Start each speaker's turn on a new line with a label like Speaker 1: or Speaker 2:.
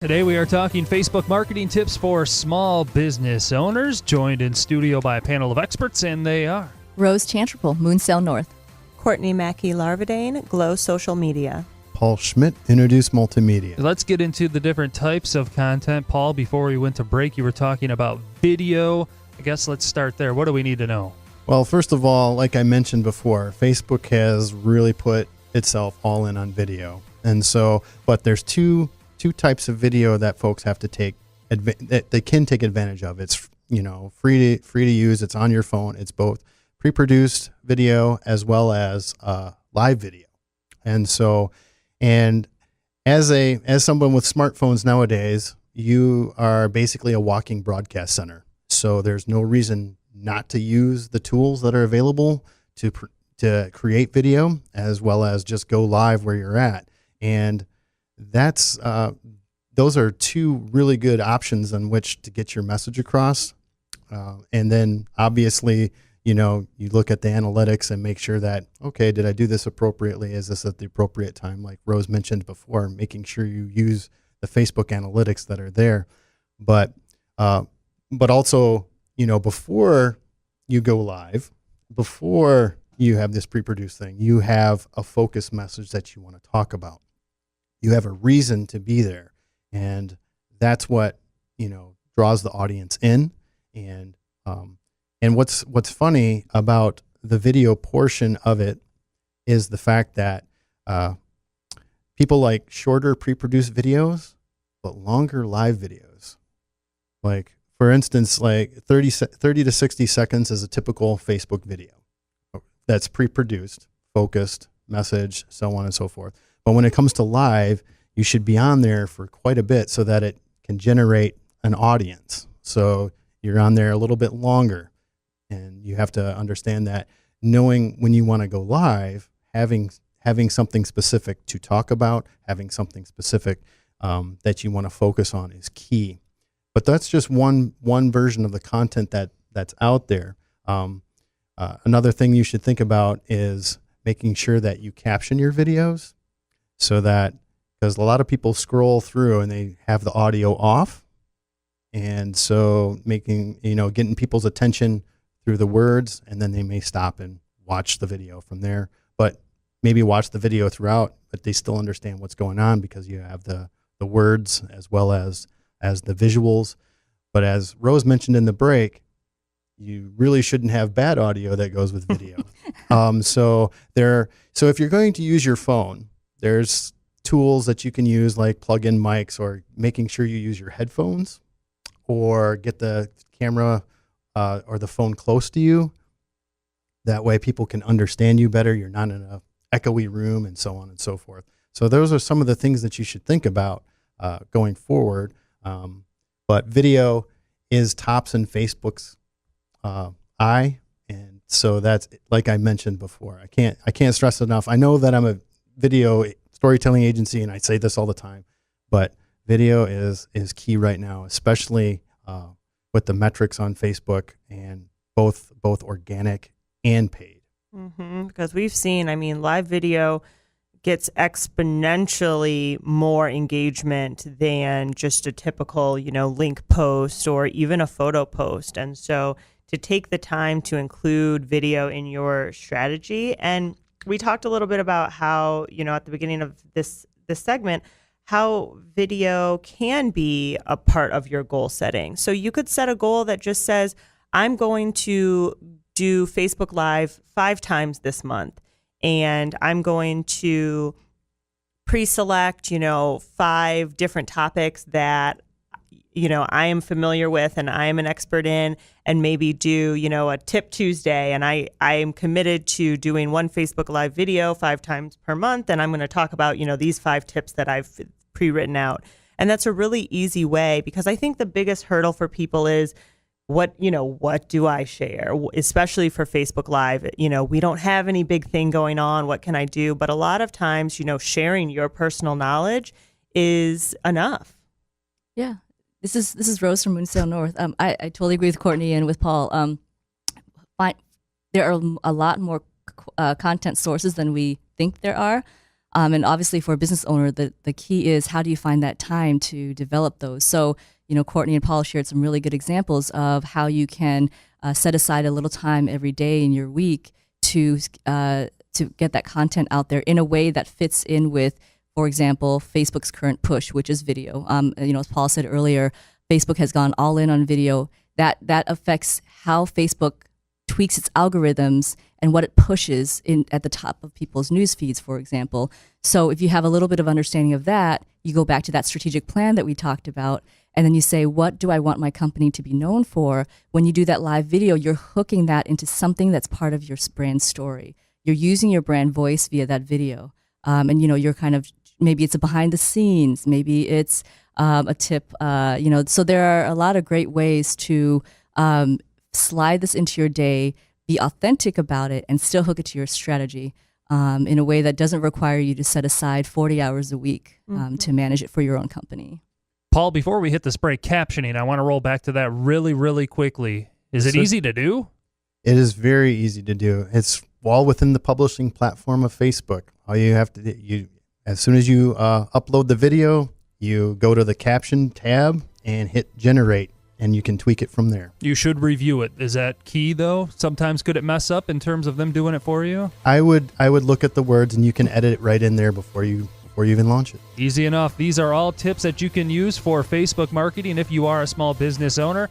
Speaker 1: Today we are talking Facebook marketing tips for small business owners, joined in studio by a panel of experts, and they are
Speaker 2: Rose Chantrapel, Moonsail North.
Speaker 3: Courtney Mackey-Larvadane, Glow Social Media.
Speaker 4: Paul Schmidt, UnoDeuce Multimedia.
Speaker 1: Let's get into the different types of content. Paul, before we went to break, you were talking about video. I guess let's start there. What do we need to know?
Speaker 4: Well, first of all, like I mentioned before, Facebook has really put itself all in on video. And so, but there's two types of video that folks have to take, that they can take advantage of. It's, free to use. It's on your phone. It's both pre-produced video as well as live video. And so, and as someone with smartphones nowadays, you are basically a walking broadcast center. So there's no reason not to use the tools that are available to create video, as well as just go live where you're at. And that's those are two really good options on which to get your message across. And then obviously, you look at the analytics and make sure that, okay, did I do this appropriately? Is this at the appropriate time? Like Rose mentioned before, making sure you use the Facebook analytics that are there. But also, before you go live, before you have this pre-produced thing, you have a focus message that you want to talk about. You have a reason to be there. And that's what, draws the audience in. And what's funny about the video portion of it is the fact that people like shorter pre-produced videos, but longer live videos. Like, for instance, like 30 to 60 seconds is a typical Facebook video. That's pre-produced, focused, message, so on and so forth. But when it comes to live, you should be on there for quite a bit so that it can generate an audience. So you're on there a little bit longer. And you have to understand that knowing when you want to go live, having something specific to talk about, having something specific that you want to focus on is key. But that's just one version of the content that's out there. Another thing you should think about is making sure that you caption your videos, so that, because a lot of people scroll through and they have the audio off. And so getting people's attention through the words, and then they may stop and watch the video from there, but maybe watch the video throughout, but they still understand what's going on because you have the words as well as the visuals. But as Rose mentioned in the break, you really shouldn't have bad audio that goes with video. So if you're going to use your phone, there's tools that you can use, like plug-in mics, or making sure you use your headphones, or get the camera or the phone close to you. That way people can understand you better. You're not in a echoey room, and so on and so forth. So those are some of the things that you should think about going forward. But video is tops in Facebook's eye. And so that's, like I mentioned before, I can't stress enough. I know that I'm a video storytelling agency, and I say this all the time, but video is key right now, especially with the metrics on Facebook, and both organic and paid.
Speaker 3: Because we've seen, live video gets exponentially more engagement than just a typical, link post or even a photo post. And so to take the time to include video in your strategy, and we talked a little bit about how, at the beginning of this segment, how video can be a part of your goal setting. So you could set a goal that just says, I'm going to do Facebook Live 5 times this month, and I'm going to pre-select, 5 different topics that, I am familiar with and I am an expert in, and maybe do, a tip Tuesday. And I am committed to doing one Facebook Live video 5 times per month. And I'm going to talk about, these 5 tips that I've pre-written out. And that's a really easy way, because I think the biggest hurdle for people is, what do I share? Especially for Facebook Live, we don't have any big thing going on. What can I do? But a lot of times, sharing your personal knowledge is enough.
Speaker 2: Yeah. This is Rose from Moonsail North. I totally agree with Courtney and with Paul. There are a lot more content sources than we think there are. And obviously for a business owner, the key is how do you find that time to develop those? So, Courtney and Paul shared some really good examples of how you can set aside a little time every day in your week to get that content out there in a way that fits in with, for example, Facebook's current push, which is video. As Paul said earlier, Facebook has gone all in on video. That affects how Facebook tweaks its algorithms and what it pushes in at the top of people's news feeds, for example. So if you have a little bit of understanding of that, you go back to that strategic plan that we talked about, and then you say, what do I want my company to be known for? When you do that live video, you're hooking that into something that's part of your brand story. You're using your brand voice via that video. And you're kind of, maybe it's a behind the scenes, maybe it's a tip, so there are a lot of great ways to slide this into your day, be authentic about it, and still hook it to your strategy in a way that doesn't require you to set aside 40 hours a week to manage it for your own company.
Speaker 1: Paul, before we hit this break, captioning, I want to roll back to that really, really quickly. Is it easy to do?
Speaker 4: It is very easy to do. It's all within the publishing platform of Facebook. All you have to do, as soon as you upload the video, you go to the caption tab and hit generate, and you can tweak it from there.
Speaker 1: You should review it. Is that key, though? Sometimes could it mess up in terms of them doing it for you?
Speaker 4: I would look at the words, and you can edit it right in there before you even launch it.
Speaker 1: Easy enough. These are all tips that you can use for Facebook marketing if you are a small business owner.